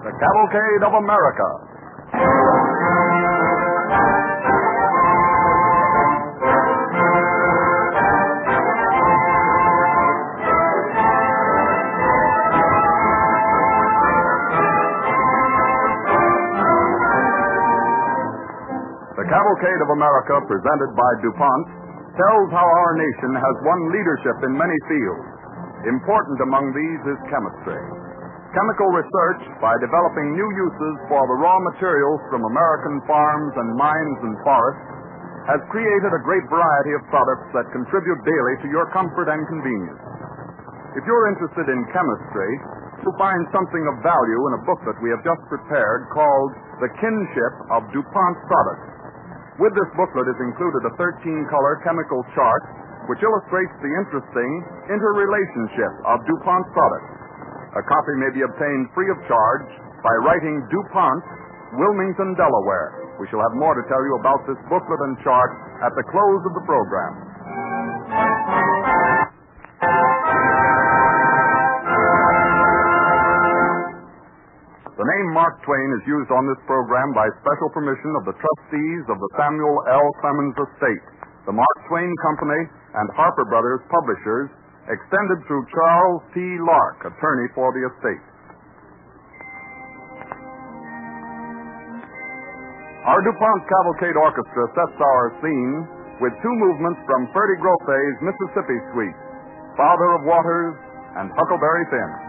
the Cavalcade of America. The Cavalcade of America, presented by DuPont, tells how our nation has won leadership in many fields. Important among these is chemistry. Chemical research, by developing new uses for the raw materials from American farms and mines and forests, has created a great variety of products that contribute daily to your comfort and convenience. If you're interested in chemistry, you'll find something of value in a booklet we have just prepared called The Kinship of DuPont Products. With this booklet is included a 13-color chemical chart which illustrates the interesting interrelationship of DuPont products. A copy may be obtained free of charge by writing DuPont, Wilmington, Delaware. We shall have more to tell you about this booklet and chart at the close of the program. The name Mark Twain is used on this program by special permission of the trustees of the Samuel L. Clemens Estate, the Mark Twain Company, and Harper Brothers Publishers, extended through Charles T. Lark, attorney for the estate. Our DuPont Cavalcade Orchestra sets our scene with two movements from Ferdy Groffe's Mississippi Suite, Father of Waters and Huckleberry Finn.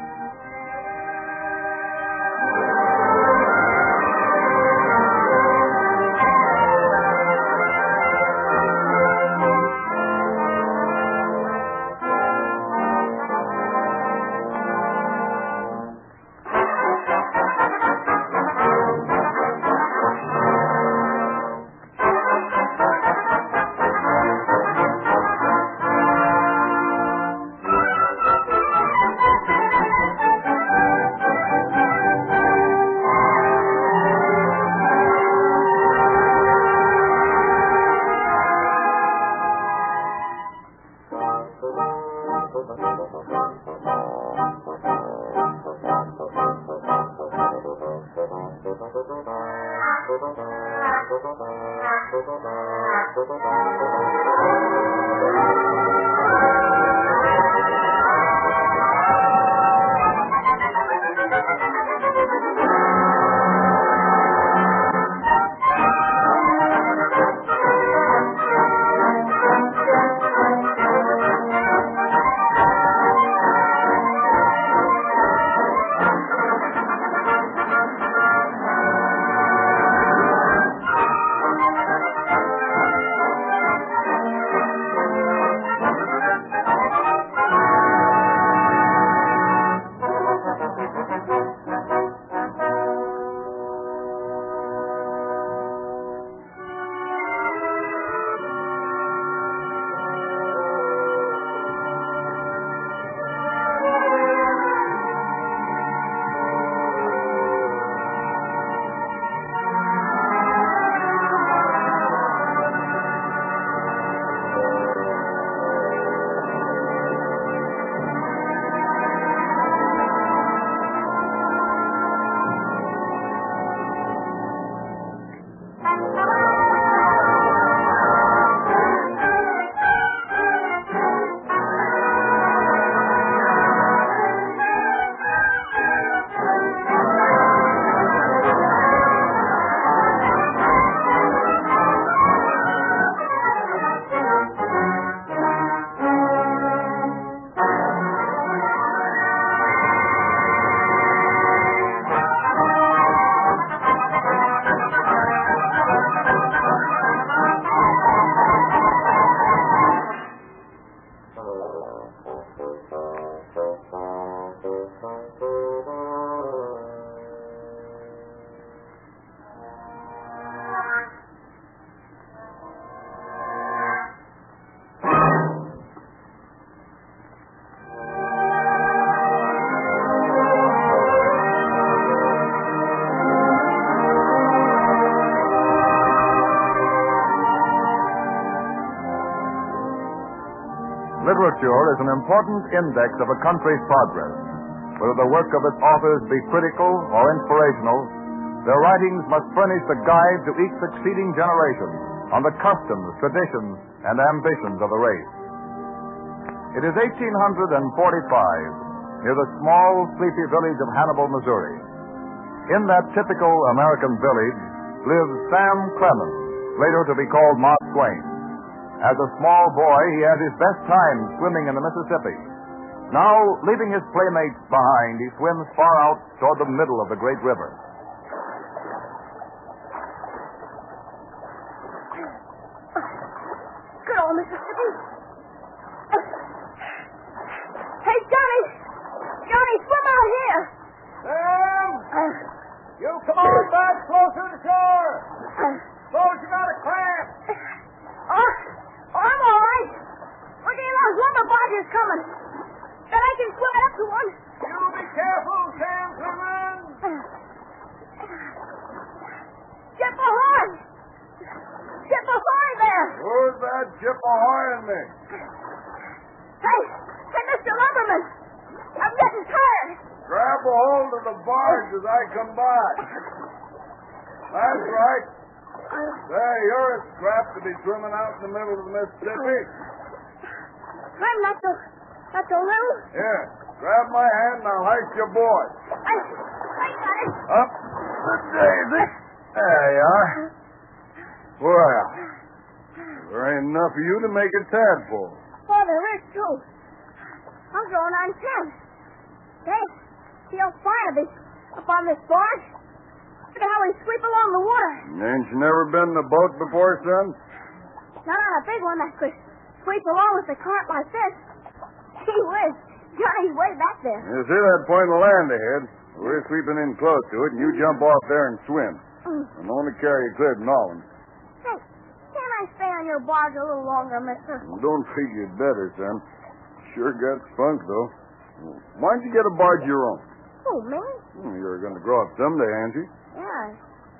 Literature is an important index of a country's progress. whether the work of its authors be critical or inspirational, their writings must furnish a guide to each succeeding generation on the customs, traditions, and ambitions of the race. It is 1845, near the small, sleepy village of Hannibal, Missouri. In that typical American village lives Sam Clemens, later to be called Mark Twain. As a small boy, he had his best time swimming in the Mississippi. Now, leaving his playmates behind, he swims far out toward the middle of the great river. Good old Mississippi. Hey, Johnny! Johnny, swim out here! Sam! You come on back closer to shore! Suppose you got a cramp! I'm all right. Look at those lumber barges coming. Bet I can swim up to one. You be careful, Sam Clemens! Ship ahoy! Ship ahoy there! Who's that ship ahoying me? Hey, Mr. Lumberman! I'm getting tired. Grab a hold of the barge as I come by. That's right. Say, you're a scrap to be swimming out in the middle of the Mississippi. I'm not so little. Here, grab my hand and I'll hoist you aboard. I got it. Up the daisy. There you are. Well, there ain't enough of you to make a tadpole. Oh, there is, too. I'm going on 10. Hey, feel fine up on this barge. Look at how we sweep along the water. Ain't you never been in a boat before, son? Not on a big one that could sweep along with the cart like this. Gee whiz, Johnny's way back there. You see that point of land ahead? We're sweeping in close to it, and you jump off there and swim. I'm only carry you clear to Nolan. Hey, can't I stay on your barge a little longer, mister? Don't think you'd better, son. Sure got spunk, though. Why don't you get a barge of your own? Oh, me? You're going to grow up someday, ain't you? Yeah, I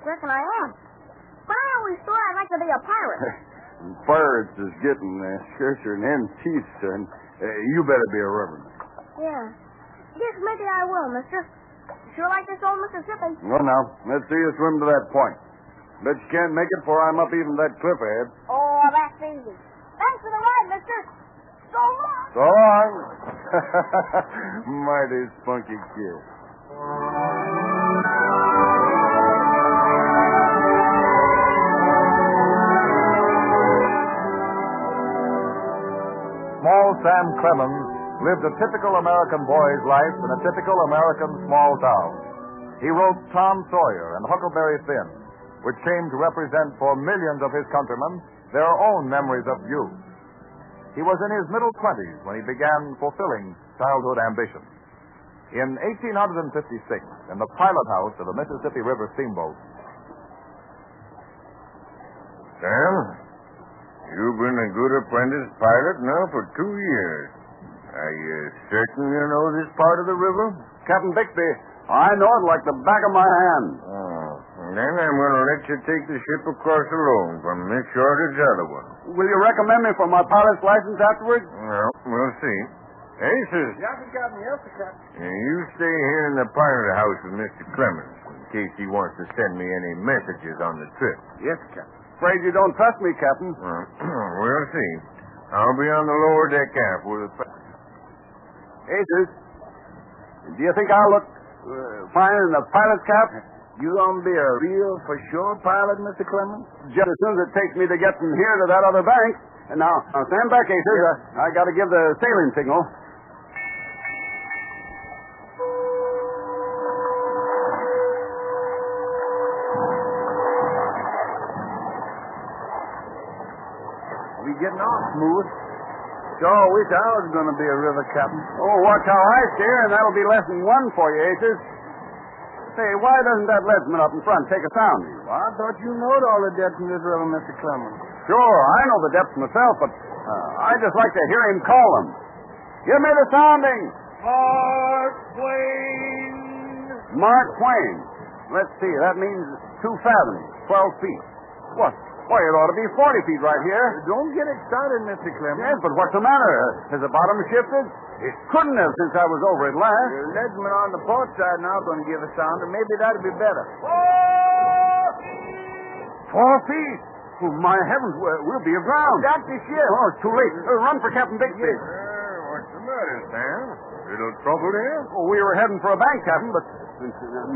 reckon I am. But I always thought I'd like to be a pirate. Pirates is getting scarcer than hen's teeth, son. You better be a reverend. Yeah. Guess maybe I will, mister. Sure like this old Mississippi. Well, now, let's see you swim to that point. Bet you can't make it before I'm up even that cliff ahead. Oh, that's easy. Thanks for the ride, mister. So long. So long. Mighty spunky kid. Small Sam Clemens lived a typical American boy's life in a typical American small town. He wrote Tom Sawyer and Huckleberry Finn, which came to represent for millions of his countrymen their own memories of youth. He was in his middle 20s when he began fulfilling childhood ambitions. In 1856, in the pilot house of the Mississippi River steamboat. Sam, you've been a good apprentice pilot now for 2 years. Are you certain you know this part of the river? Captain Bixby, I know it like the back of my hand. Oh, then I'm going to let you take the ship across alone from this shore to the other one. Will you recommend me for my pilot's license afterwards? Well, we'll see. Aces. Yes, Captain. Yes, Captain. You stay here in the pilot house with Mr. Clemens in case he wants to send me any messages on the trip. Yes, Captain. Afraid you don't trust me, Captain. We'll see. I'll be on the lower deck aft with a... Aces, do you think I'll look fine in the pilot's cap? You gonna be a real for sure pilot, Mr. Clemens? Just as soon as it takes me to get from here to that other bank. And now stand back, Aces. I got to give the sailing signal. We getting off smooth. Sure wish I was going to be a river captain. Oh, watch how I steer, and that'll be lesson 1 for you, Aces. Say, why doesn't that leadsman up in front take a sounding? Well, I thought you knowed all the depths in this river, Mr. Clemens. Sure, I know the depths myself, but I just like to hear him call them. Give me the sounding. Mark Twain. Mark Twain. Let's see, that means 2 fathoms, 12 feet. What? Why, it ought to be 40 feet right here. Don't get excited, Mr. Clemens. Yes, but what's the matter? Has the bottom shifted? It couldn't have since I was over it last. The leadsman on the port side now going to give a sound, and maybe that'll be better. 4 feet? Oh, my heavens, we'll be aground. Got the ship. Oh, it's too late. Run for Captain Bixby. What's the matter, Sam? Little trouble here? Oh, we were heading for a bank, Captain, but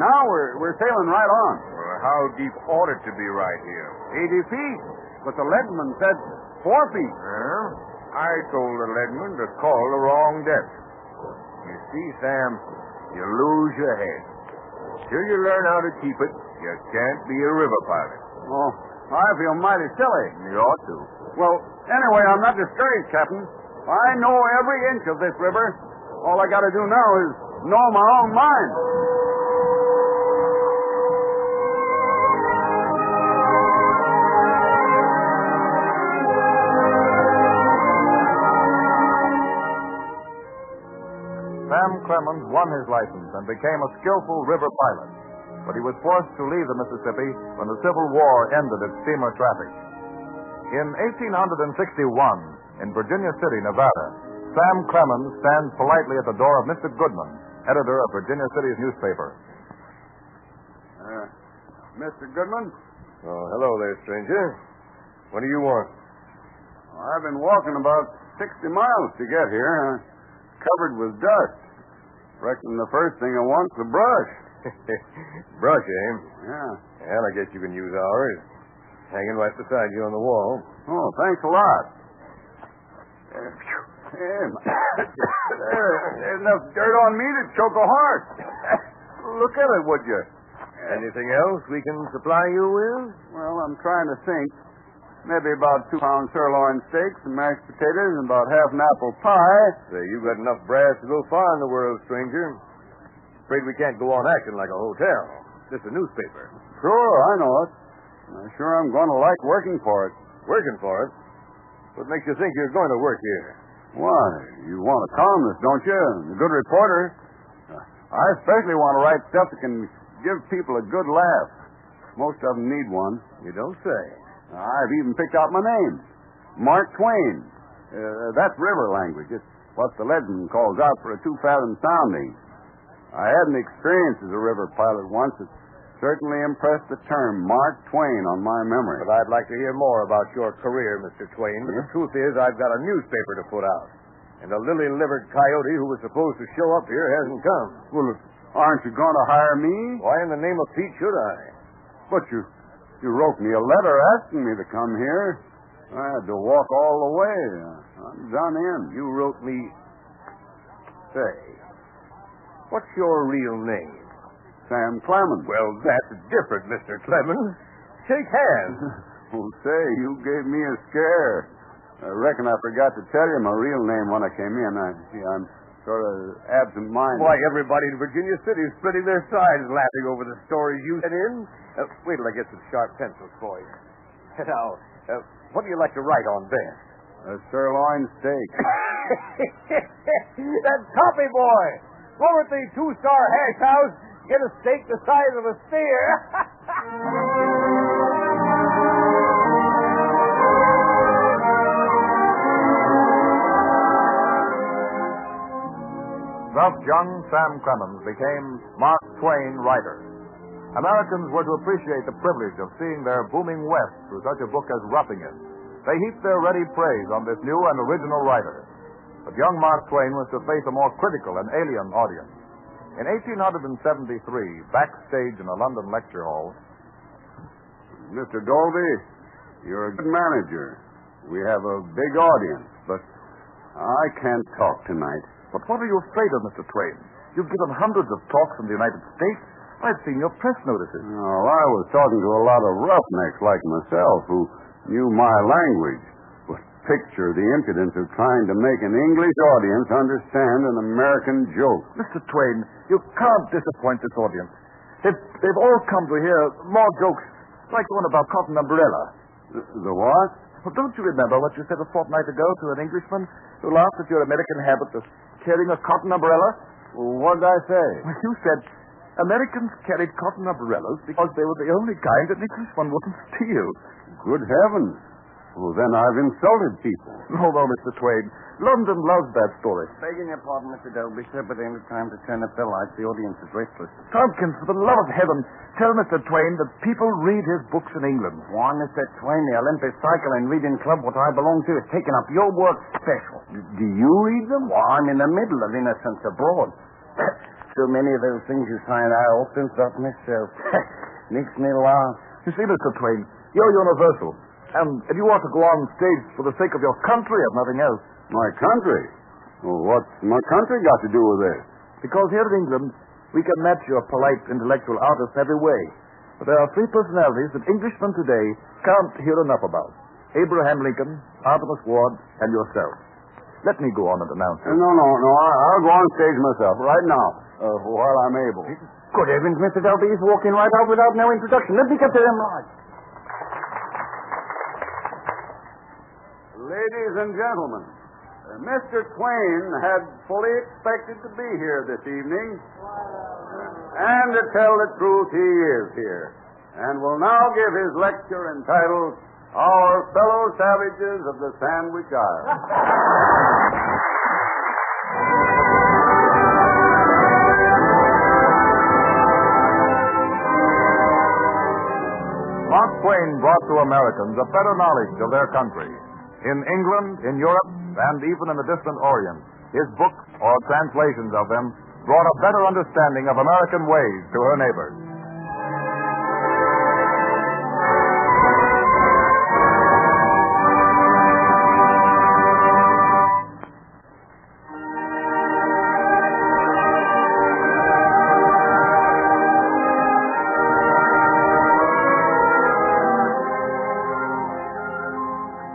now we're sailing right on. Well, how deep ought it to be right here? 80 feet. But the leadsman said 4 feet. Well, I told the leadman to call the wrong depth. You see, Sam, you lose your head. Till you learn how to keep it, you can't be a river pilot. Oh, I feel mighty silly. You ought to. Well, anyway, I'm not discouraged, Captain. I know every inch of this river. All I got to do now is know my own mind. Sam Clemens won his license and became a skillful river pilot, but he was forced to leave the Mississippi when the Civil War ended its steamer traffic. In 1861, in Virginia City, Nevada, Sam Clemens stands politely at the door of Mr. Goodman, editor of Virginia City's newspaper. Mr. Goodman? Oh, hello there, stranger. What do you want? I've been walking about 60 miles to get here, covered with dust. Reckon the first thing I want's a brush. Brush, eh? Yeah. Well, I guess you can use ours. Hanging right beside you on the wall. Oh, thanks a lot. There's enough dirt on me to choke a horse. Look at it, would you? Anything else we can supply you with? Well, I'm trying to think. Maybe about 2-pound sirloin steaks and mashed potatoes and about half an apple pie. Say, you've got enough brass to go far in the world, stranger. Afraid we can't go on acting like a hotel. Just a newspaper. Sure, I know it. I'm sure I'm going to like working for it. Working for it? What makes you think you're going to work here? Why, you want a columnist, don't you? And a good reporter. I especially want to write stuff that can give people a good laugh. Most of them need one. You don't say. I've even picked out my name. Mark Twain. That's river language. It's what the leadsman calls out for a 2-fathom sounding. I had an experience as a river pilot once that certainly impressed the term Mark Twain on my memory. But I'd like to hear more about your career, Mr. Twain. But the truth is, I've got a newspaper to put out. And the lily-livered coyote who was supposed to show up here hasn't come. Well, aren't you going to hire me? Why in the name of Pete should I? But you wrote me a letter asking me to come here. I had to walk all the way. I'm done in. You wrote me... Say, what's your real name? Sam Clemens. Well, that's different, Mr. Clemens. Shake hands. Oh, say, you gave me a scare. I reckon I forgot to tell you my real name when I came in. I'm sort of absent-minded. Why, everybody in Virginia City is splitting their sides laughing over the stories you sent in. Wait till I get some sharp pencils for you. Now, what do you like to write on best? A sirloin steak. That's Toppy Boy. Over at the 2-Star Hash House, get a steak the size of a steer. Thus, young Sam Clemens became Mark Twain writer. Americans were to appreciate the privilege of seeing their booming West through such a book as Roughing It. They heaped their ready praise on this new and original writer. But young Mark Twain was to face a more critical and alien audience. In 1873, backstage in a London lecture hall... Mr. Dolby, you're a good manager. We have a big audience, but I can't talk tonight. But what are you afraid of, Mr. Twain? You've given hundreds of talks in the United States. I've seen your press notices. Well, I was talking to a lot of roughnecks like myself who knew my language. But picture the impudence of trying to make an English audience understand an American joke. Mr. Twain, you can't disappoint this audience. They've all come to hear more jokes, like the one about Cotton Umbrella. The what? Well, don't you remember what you said a fortnight ago to an Englishman who laughed at your American habit of carrying a cotton umbrella? Well, what did I say? Well, you said Americans carried cotton umbrellas because they were the only kind an Englishman wouldn't steal. Good heavens. Well, then I've insulted people. No, Mr. Twain. London loves that story. Begging your pardon, Mr. Delby, sir, but ain't it time to turn up the lights? The audience is restless. Tompkins, for the love of heaven, tell Mr. Twain that people read his books in England. Why, Mr. Twain, the Olympus Cycle and Reading Club, what I belong to, is taking up your work special. Do you read them? Well, I'm in the middle of Innocents Abroad. So many of those things you sign, I often thought myself. Makes me laugh. You see, Mr. Twain, you're universal. And if you want to go on stage for the sake of your country, if nothing else. My country? Well, what's my country got to do with this? Because here in England, we can match your polite intellectual artists every way. But there are three personalities that Englishmen today can't hear enough about. Abraham Lincoln, Artemus Ward, and yourself. Let me go on and announce it. No. I'll go on stage myself right now, while I'm able. Good heavens, Mr. Delby, he's walking right out without no introduction. Let me get to him live. Ladies and gentlemen, Mr. Twain had fully expected to be here this evening. And to tell the truth, he is here. And will now give his lecture entitled, Our Fellow Savages of the Sandwich Isles. Mark Twain brought to Americans a better knowledge of their country. In England, in Europe, and even in the distant Orient, his books, or translations of them, brought a better understanding of American ways to her neighbors.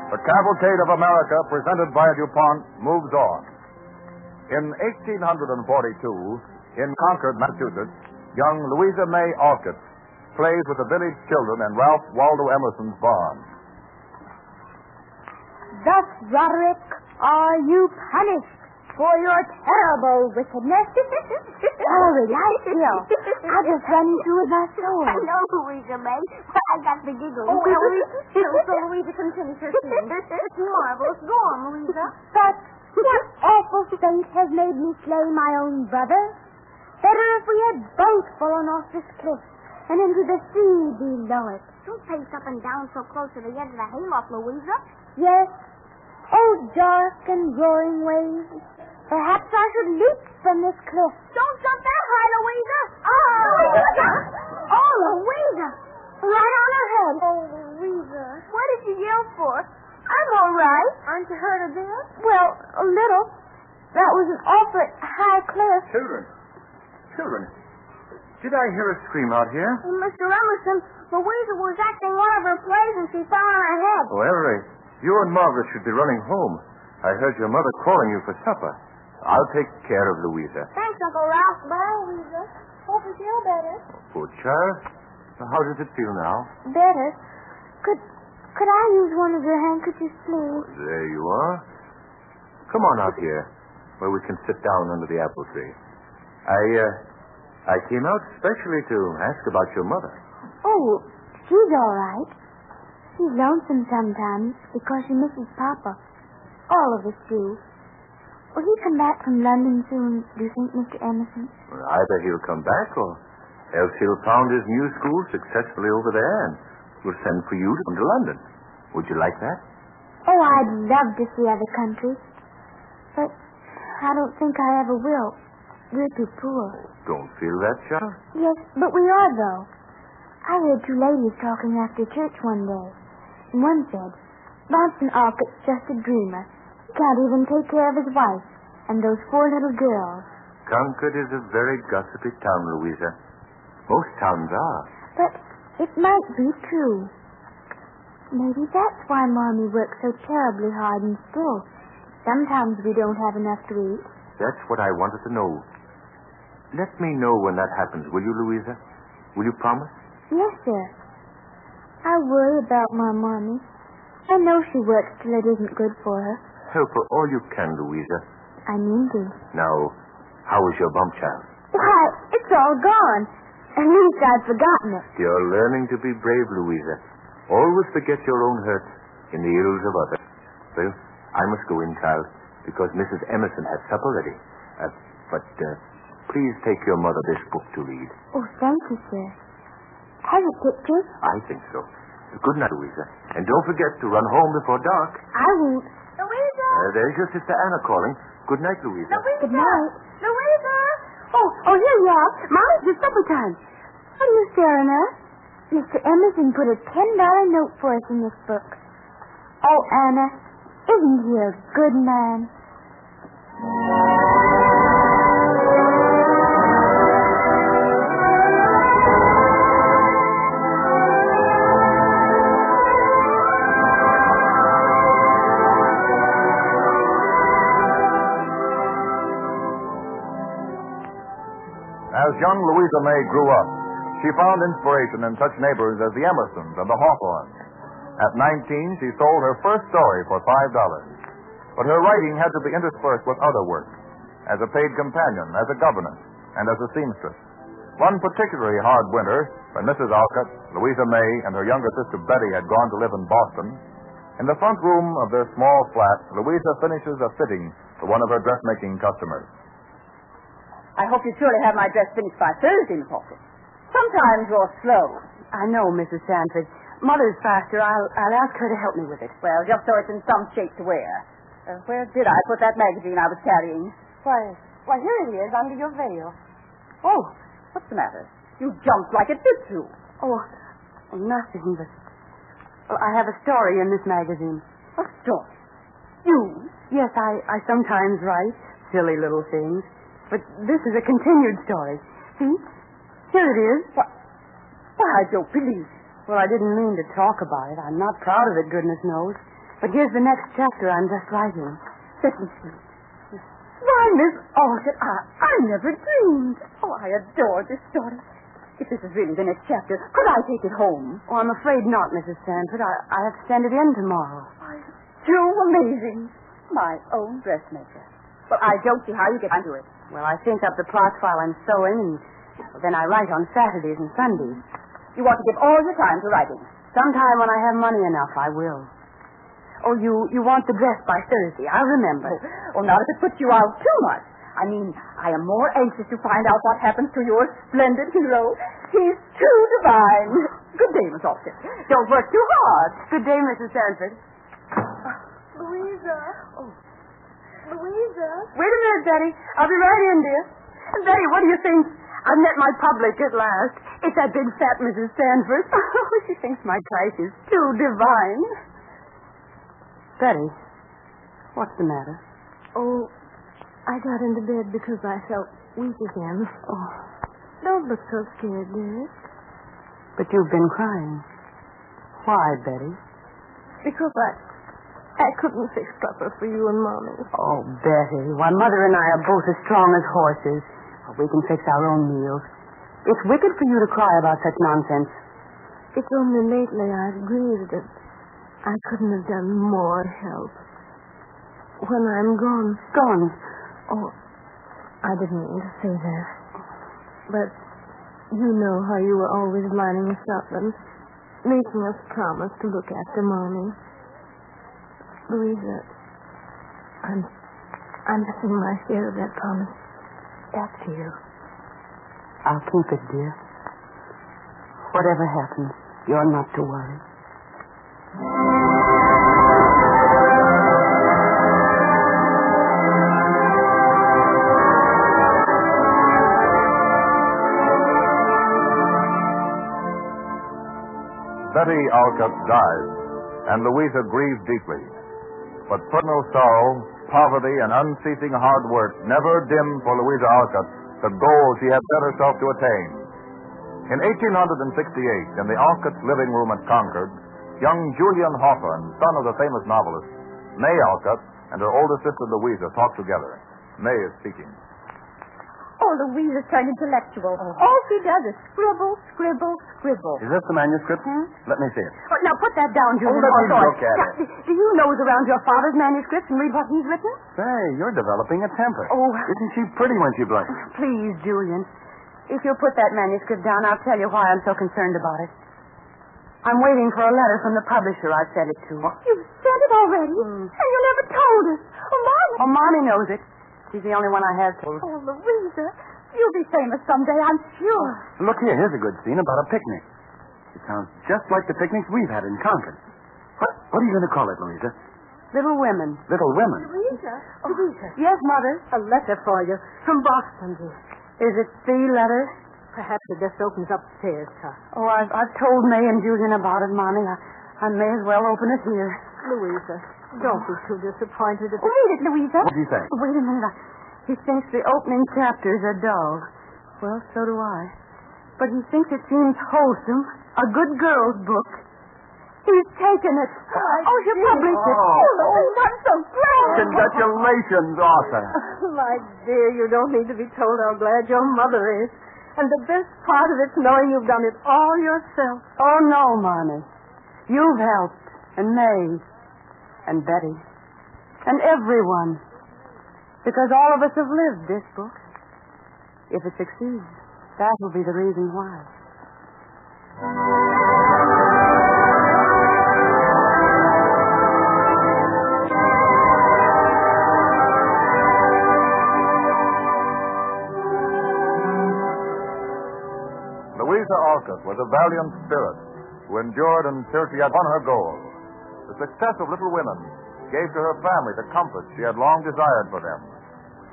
The Cavalcade of America, presented by DuPont, moves on. In 1842, in Concord, Massachusetts, young Louisa May Alcott plays with the village children in Ralph Waldo Emerson's barn. Thus, Roderick, are you punished for your terrible wickedness? Oh, relax, Bill. I'll just run you with my sword. I know, Louisa May. I got the giggles. Oh, well, so Louisa can finish her scene. It's marvelous. Go on, Louisa. But what awful fate has made me slay my own brother? Better if we had both fallen off this cliff and into the sea below it. Don't pace up and down so close to the edge of the hayloft, Louisa. Yes. Oh, dark and roaring waves. Perhaps I should leap from this cliff. Don't jump that high, Louisa. Oh, Louisa! Right on her head. Oh, Louisa. What did you yell for? I'm all right. Aren't you hurt a bit? Well, a little. That was an awful high cliff. Children, did I hear a scream out here? Mr. Emerson, Louisa was acting one of her plays and she fell on her head. Oh, Ellery, you and Margaret should be running home. I heard your mother calling you for supper. I'll take care of Louisa. Thanks, Uncle Ralph. Bye, Louisa. Hope you feel better. Poor child. How does it feel now? Better. Could I use one of your handkerchiefs, please? There you are. Come on out here, where we can sit down under the apple tree. I came out specially to ask about your mother. Oh, she's all right. She's lonesome sometimes because she misses Papa. All of us do. Will he come back from London soon, do you think, Mr. Emerson? Well, either he'll come back or else he'll found his new school successfully over there and will send for you to come to London. Would you like that? Oh, I'd love to see other countries. But I don't think I ever will. We're too poor. Don't feel that, child. Yes, but we are, though. I heard two ladies talking after church one day. And one said, Bronson Alcott's just a dreamer. He can't even take care of his wife and those 4 little girls. Concord is a very gossipy town, Louisa. Most towns are. But it might be true. Maybe that's why Mommy works so terribly hard and still. Sometimes we don't have enough to eat. That's what I wanted to know. Let me know when that happens, will you, Louisa? Will you promise? Yes, sir. I worry about my Mommy. I know she works till it isn't good for her. Help her all you can, Louisa. I mean to. Now, how is your bump, child? Why, it's all gone. At least I've forgotten it. You're learning to be brave, Louisa. Always forget your own hurts in the ills of others. Well, I must go in, Carl, because Mrs. Emerson has supper ready. But please take your mother this book to read. Oh, thank you, sir. Has it pictures? I think so. Good night, Louisa. And don't forget to run home before dark. I won't. Louisa! There's your sister Anna calling. Good night, Louisa. Louisa! Good night. Louisa! Oh, here you are. Mama's just supper time. What are you staring at? Mr. Emerson put a $10 note for us in this book. Oh, Anna, isn't he a good man? As young Louisa May grew up, she found inspiration in such neighbors as the Emersons and the Hawthornes. At 19, she sold her first story for $5. But her writing had to be interspersed with other work, as a paid companion, as a governess, and as a seamstress. One particularly hard winter, when Mrs. Alcott, Louisa May, and her younger sister Betty had gone to live in Boston, in the front room of their small flat, Louisa finishes a fitting for one of her dressmaking customers. I hope you surely have my dress finished by Thursday, Miss Hawkins. Sometimes you're slow. I know, Mrs. Sanford. Mother's faster. I'll ask her to help me with it. Well, just so it's in some shape to wear. Where did I put that magazine I was carrying? Why, here it is, under your veil. Oh, what's the matter? You jumped like it fits you. Oh, nothing, but... Well, I have a story in this magazine. A story? You? Yes, I sometimes write silly little things. But this is a continued story. See? Here it is. Why, I don't believe it. Well, I didn't mean to talk about it. I'm not proud of it, goodness knows. But here's the next chapter I'm just writing. Let me see. Why, Miss Alcott, I never dreamed. Oh, I adore this story. If this is really the next chapter, could I take it home? Oh, I'm afraid not, Mrs. Sanford. I have to send it in tomorrow. Why, too amazing. My own dressmaker. Well, I don't see how you get into it. Well, I think up the plots while I'm sewing, and then I write on Saturdays and Sundays. You want to give all your time to writing? Sometime when I have money enough, I will. Oh, you want the dress by Thursday. I'll remember. Oh, not if it puts you out too much. I mean, I am more anxious to find out what happens to your splendid hero. He's too divine. Good day, Miss Alcott. Don't work too hard. Good day, Mrs. Sanford. Louisa. Oh. Louisa. Wait a minute, Betty. I'll be right in, dear. Betty, what do you think? I've met my public at last. It's that big fat Mrs. Sanford. She thinks my type is too divine. Betty, what's the matter? Oh, I got into bed because I felt weak again. Oh, Don't look so scared, dearest. but you've been crying. Why, Betty? Because I couldn't fix supper for you and Mommy. Oh, Betty, why, Mother and I are both as strong as horses. We can fix our own meals. It's wicked for you to cry about such nonsense. It's only lately I've grieved that I couldn't have done more to help. When I'm gone... Gone? Oh, I didn't mean to say that. But you know how you were always lining us up and making us promise to look after Mommy. Louisa, I'm missing my share of that promise back to you. I'll keep it, dear. Whatever happens, you're not to worry. Betty Alcott died, and Louisa grieved deeply. But personal sorrow, poverty, and unceasing hard work never dimmed for Louisa Alcott the goal she had set herself to attain. In 1868, in the Alcott's living room at Concord, young Julian Hawthorne, son of the famous novelist, May Alcott, and her older sister Louisa talked together. May is speaking. Oh, Louisa's turned intellectual. All she does is scribble, scribble, scribble. Is this the manuscript? Let me see it. Oh, now put that down, Julian. let me look at it. Do you nose around your father's manuscripts and read what he's written? Say, you're developing a temper. Oh. Isn't she pretty when she blushes? Please, Julian. If you'll put that manuscript down, I'll tell you why I'm so concerned about it. I'm waiting for a letter from the publisher I sent it to. You've sent it already? And you never told us. Oh, Mommy. Oh, Mommy knows it. She's the only one I have told. Oh, Louisa, you'll be famous someday, I'm sure. Look here, here's a good scene about a picnic. It sounds just like the picnics we've had in Concord. What are you going to call it, Louisa? Little Women. Little Women? Louisa? Oh, yes, Mother. A letter for you from Boston, dear. Is it the letter? Perhaps it just opens upstairs, huh? Oh, I've told May and Julian about it, Mommy. I may as well open it here. Louisa, don't be too disappointed. Read it, Louisa. What do you think? Wait a minute. He thinks the opening chapters are dull. Well, so do I. But he thinks it seems wholesome. A good girl's book. He's taken it. Oh, she'll publish it. Oh, I'm so glad. Congratulations, Arthur. My dear, you don't need to be told how glad your mother is. And the best part of it's knowing you've done it all yourself. Oh, no, Mommy. You've helped. And May. And Betty. And everyone. Because all of us have lived this book. If it succeeds, that will be the reason why. Louisa Alcott was a valiant spirit who endured until she had won her goal. The success of Little Women gave to her family the comfort she had long desired for them.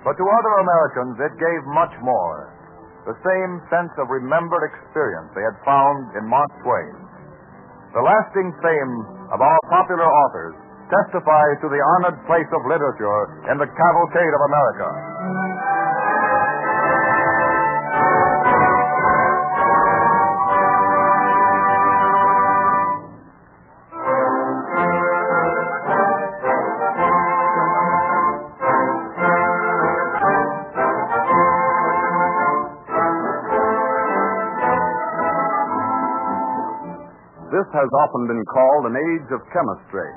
But to other Americans, it gave much more. The same sense of remembered experience they had found in Mark Twain. The lasting fame of our popular authors testifies to the honored place of literature in the Cavalcade of America. This has often been called an age of chemistry.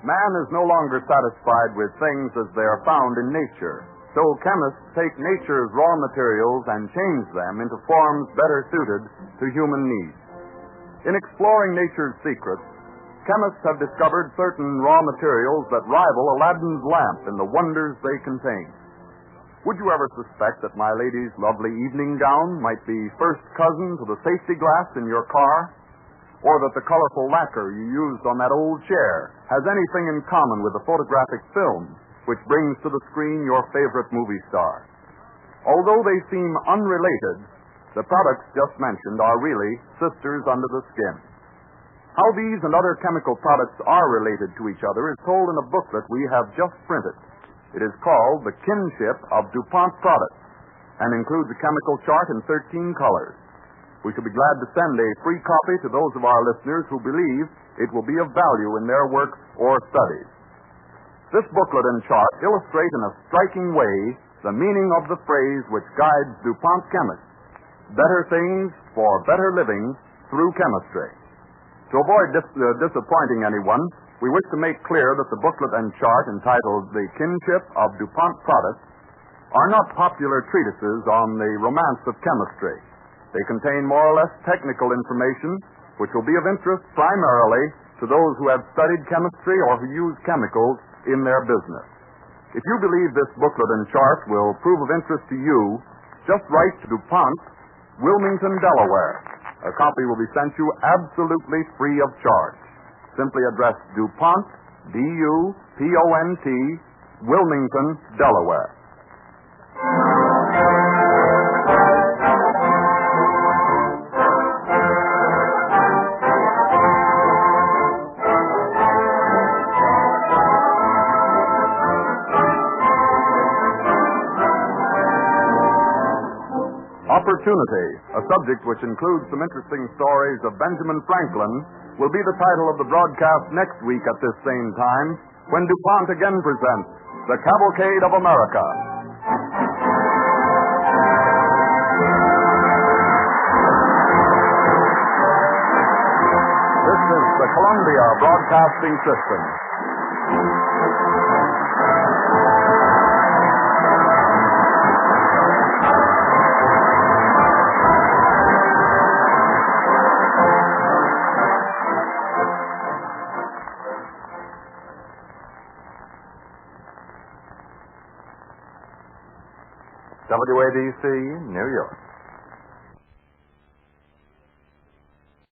Man is no longer satisfied with things as they are found in nature. So chemists take nature's raw materials and change them into forms better suited to human needs. In exploring nature's secrets, chemists have discovered certain raw materials that rival Aladdin's lamp in the wonders they contain. Would you ever suspect that my lady's lovely evening gown might be first cousin to the safety glass in your car? Or that the colorful lacquer you used on that old chair has anything in common with the photographic film which brings to the screen your favorite movie star. Although they seem unrelated, the products just mentioned are really sisters under the skin. How these and other chemical products are related to each other is told in a booklet we have just printed. It is called The Kinship of DuPont Products and includes a chemical chart in 13 colors. We shall be glad to send a free copy to those of our listeners who believe it will be of value in their works or studies. This booklet and chart illustrate in a striking way the meaning of the phrase which guides DuPont chemists: better things for better living through chemistry. To avoid disappointing anyone, we wish to make clear that the booklet and chart entitled The Kinship of DuPont Products are not popular treatises on the romance of chemistry. They contain more or less technical information which will be of interest primarily to those who have studied chemistry or who use chemicals in their business. If you believe this booklet and chart will prove of interest to you, just write to DuPont, Wilmington, Delaware. A copy will be sent you absolutely free of charge. Simply address DuPont, D-U-P-O-N-T, Wilmington, Delaware. Opportunity, a subject which includes some interesting stories of Benjamin Franklin, will be the title of the broadcast next week at this same time, when DuPont again presents The Cavalcade of America. This is the Columbia Broadcasting System. WABC, New York.